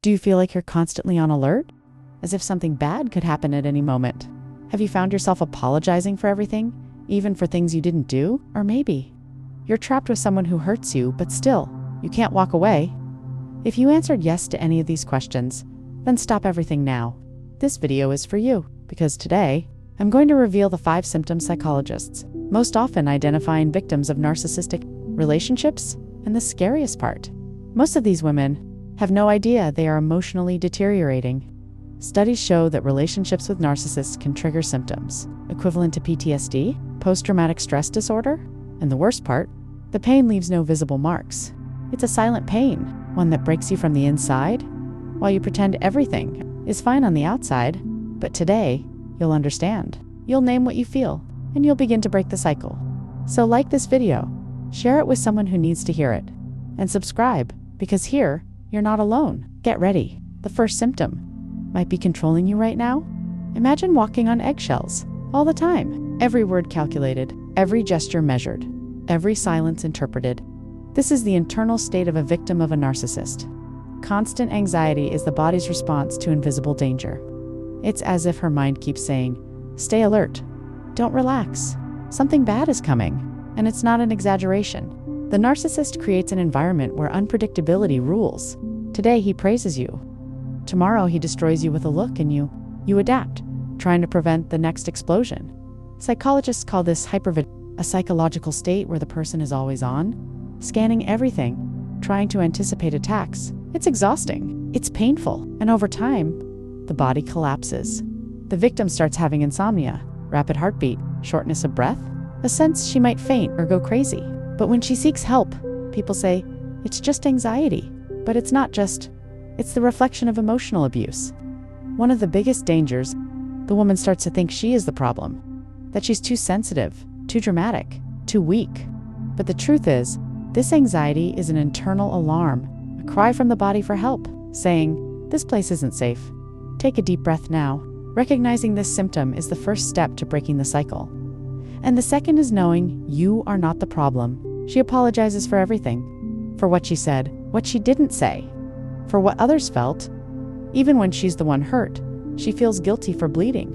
Do you feel like you're constantly on alert? As if something bad could happen at any moment? Have you found yourself apologizing for everything, even for things you didn't do? Or maybe you're trapped with someone who hurts you, but still, you can't walk away. If you answered yes to any of these questions, then stop everything now. This video is for you, because today, I'm going to reveal the 5 symptoms psychologists most often identify in victims of narcissistic relationships, and the scariest part. Most of these women have no idea they are emotionally deteriorating. Studies show that relationships with narcissists can trigger symptoms equivalent to PTSD, post-traumatic stress disorder, and the worst part, the pain leaves no visible marks. It's a silent pain, one that breaks you from the inside, while you pretend everything is fine on the outside. But today, you'll understand. You'll name what you feel, and you'll begin to break the cycle. So like this video, share it with someone who needs to hear it, and subscribe, because here, you're not alone. Get ready. The first symptom might be controlling you right now. Imagine walking on eggshells all the time. Every word calculated, every gesture measured, every silence interpreted. This is the internal state of a victim of a narcissist. Constant anxiety is the body's response to invisible danger. It's as if her mind keeps saying, "Stay alert. Don't relax. Something bad is coming." And it's not an exaggeration. The narcissist creates an environment where unpredictability rules. Today he praises you. Tomorrow he destroys you with a look, and you adapt, trying to prevent the next explosion. Psychologists call this a psychological state where the person is always on, scanning everything, trying to anticipate attacks. It's exhausting. It's painful. And over time, the body collapses. The victim starts having insomnia, rapid heartbeat, shortness of breath, a sense she might faint or go crazy. But when she seeks help, people say, it's just anxiety. But it's not just. It's the reflection of emotional abuse. One of the biggest dangers, the woman starts to think she is the problem, that she's too sensitive, too dramatic, too weak. But the truth is, this anxiety is an internal alarm, a cry from the body for help, saying, this place isn't safe. Take a deep breath now. Recognizing this symptom is the first step to breaking the cycle. And the second is knowing you are not the problem. She apologizes for everything, for what she said, what she didn't say, for what others felt. Even when she's the one hurt, she feels guilty for bleeding.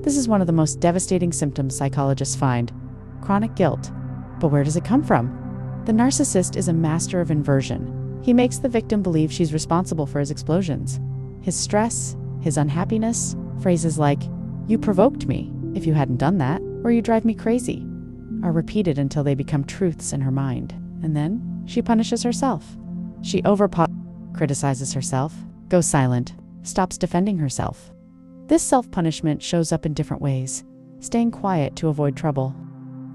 This is one of the most devastating symptoms psychologists find: chronic guilt. But where does it come from? The narcissist is a master of inversion. He makes the victim believe she's responsible for his explosions, his stress, his unhappiness. Phrases like, "You provoked me. If you hadn't done that," or "You drive me crazy," are repeated until they become truths in her mind. And then she punishes herself. She criticizes herself, goes silent, stops defending herself. This self-punishment shows up in different ways: staying quiet to avoid trouble,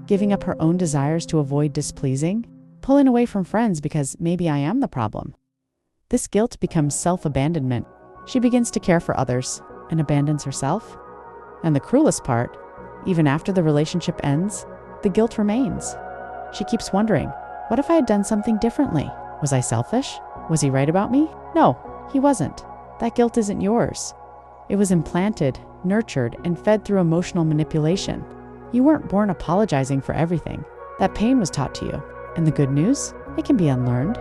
giving up her own desires to avoid displeasing, pulling away from friends because maybe I am the problem. This guilt becomes self-abandonment. She begins to care for others and abandons herself. And the cruelest part, even after the relationship ends, the guilt remains. She keeps wondering, what if I had done something differently? Was I selfish? Was he right about me? No, he wasn't. That guilt isn't yours. It was implanted, nurtured, and fed through emotional manipulation. You weren't born apologizing for everything. That pain was taught to you. And the good news? It can be unlearned.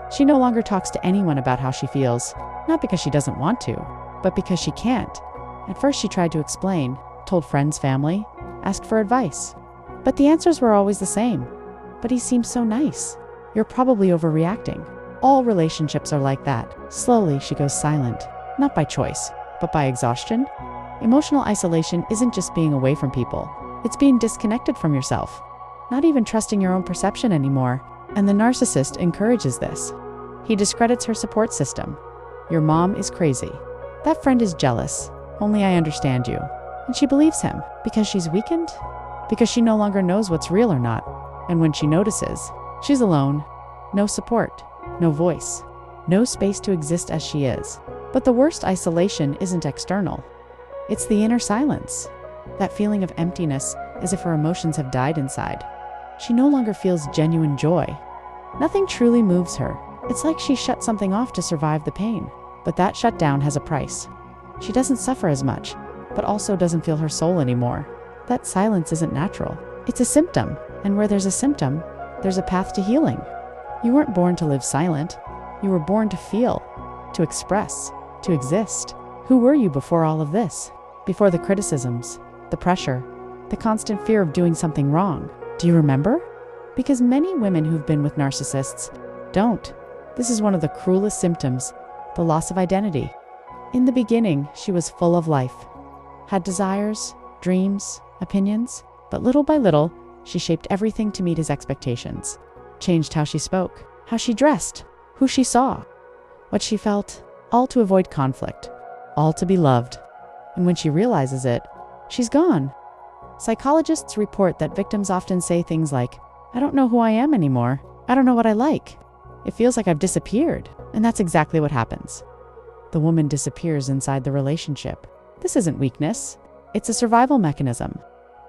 She no longer talks to anyone about how she feels, not because she doesn't want to, but because she can't. At first she tried to explain, told friends, family, asked for advice. But the answers were always the same. But he seems so nice. You're probably overreacting. All relationships are like that. Slowly she goes silent, not by choice, but by exhaustion. Emotional isolation isn't just being away from people. It's being disconnected from yourself, not even trusting your own perception anymore. And the narcissist encourages this. He discredits her support system. Your mom is crazy. That friend is jealous. Only I understand you. And she believes him because she's weakened, because she no longer knows what's real or not. And when she notices, she's alone. No support, no voice, no space to exist as she is. But the worst isolation isn't external. It's the inner silence. That feeling of emptiness, as if her emotions have died inside. She no longer feels genuine joy. Nothing truly moves her. It's like she shut something off to survive the pain. But that shutdown has a price. She doesn't suffer as much, but also doesn't feel her soul anymore. That silence isn't natural. It's a symptom, and where there's a symptom, there's a path to healing. You weren't born to live silent. You were born to feel to express, to exist. Who were you before all of this? Before the criticisms, the pressure, the constant fear of doing something wrong? Do you remember? Because many women who've been with narcissists don't. This is one of the cruelest symptoms, the loss of identity. In the beginning, she was full of life, had desires, dreams, opinions, but little by little, she shaped everything to meet his expectations, changed how she spoke, how she dressed, who she saw, what she felt, all to avoid conflict, all to be loved. And when she realizes it, she's gone. Psychologists report that victims often say things like, "I don't know who I am anymore. I don't know what I like. It feels like I've disappeared." And that's exactly what happens. The woman disappears inside the relationship. This isn't weakness. It's a survival mechanism.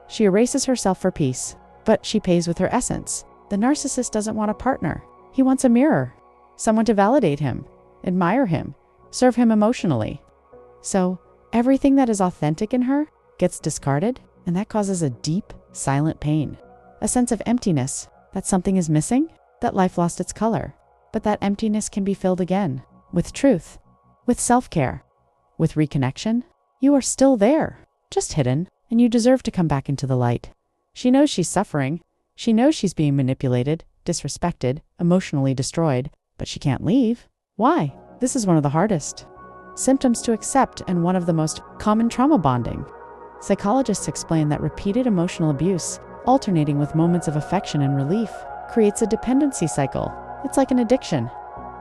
She erases herself for peace, but she pays with her essence. The narcissist doesn't want a partner. He wants a mirror, someone to validate him, admire him, serve him emotionally. So everything that is authentic in her gets discarded, and that causes a deep, silent pain. A sense of emptiness, that something is missing, that life lost its color. But that emptiness can be filled again, with truth, with self-care, with reconnection. You are still there, just hidden, and you deserve to come back into the light. She knows she's suffering. She knows she's being manipulated, disrespected, emotionally destroyed, but she can't leave. Why? This is one of the hardest symptoms to accept and one of the most common trauma bonding. Psychologists explain that repeated emotional abuse, alternating with moments of affection and relief, creates a dependency cycle. It's like an addiction.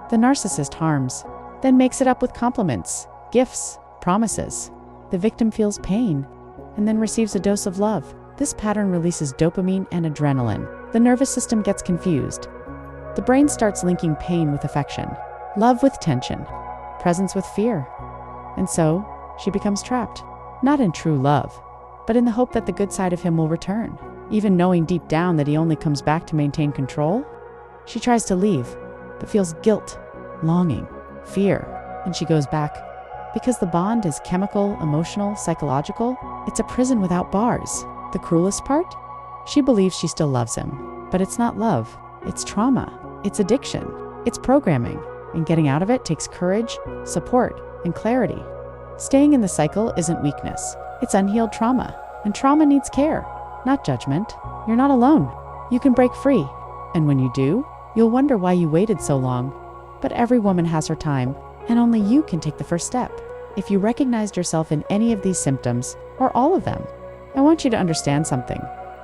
The narcissist harms, then makes it up with compliments, gifts, promises. The victim feels pain, and then receives a dose of love. This pattern releases dopamine and adrenaline. The nervous system gets confused. The brain starts linking pain with affection, love with tension, presence with fear. And so, she becomes trapped, not in true love, but in the hope that the good side of him will return. Even knowing deep down that he only comes back to maintain control, she tries to leave, but feels guilt, longing, fear, and she goes back. Because the bond is chemical, emotional, psychological, it's a prison without bars. The cruelest part? She believes she still loves him, but it's not love. It's trauma. It's addiction. It's programming. And getting out of it takes courage, support, and clarity. Staying in the cycle isn't weakness. It's unhealed trauma. And trauma needs care, not judgment. You're not alone. You can break free. And when you do, you'll wonder why you waited so long. But every woman has her time, and only you can take the first step. If you recognized yourself in any of these symptoms, or all of them, I want you to understand something.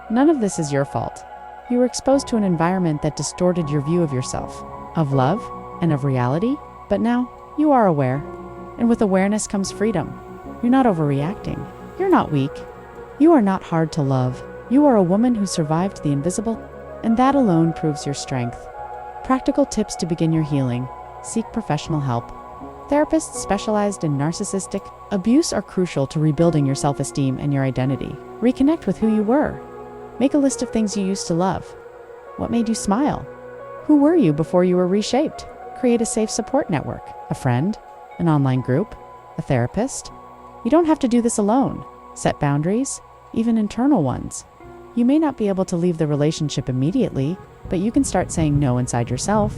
None of this is your fault. You were exposed to an environment that distorted your view of yourself, of love, and of reality, but now you are aware. And with awareness comes freedom. You're not overreacting. You're not weak. You are not hard to love. You are a woman who survived the invisible, and that alone proves your strength. Practical tips to begin your healing. Seek professional help. Therapists specialized in narcissistic abuse are crucial to rebuilding your self-esteem and your identity. Reconnect with who you were. Make a list of things you used to love. What made you smile? Who were you before you were reshaped? Create a safe support network, a friend, an online group, a therapist. You don't have to do this alone. Set boundaries, even internal ones. You may not be able to leave the relationship immediately, but you can start saying no inside yourself.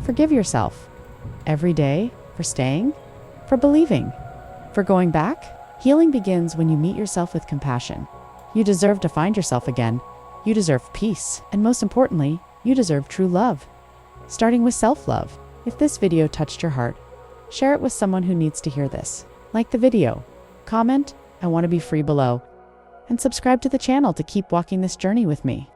Forgive yourself. Every day, for staying, for believing, for going back. Healing begins when you meet yourself with compassion. You deserve to find yourself again. You deserve peace. And most importantly, you deserve true love. Starting with self-love. If this video touched your heart, share it with someone who needs to hear this. Like the video, comment, "I want to be free" below, and subscribe to the channel to keep walking this journey with me.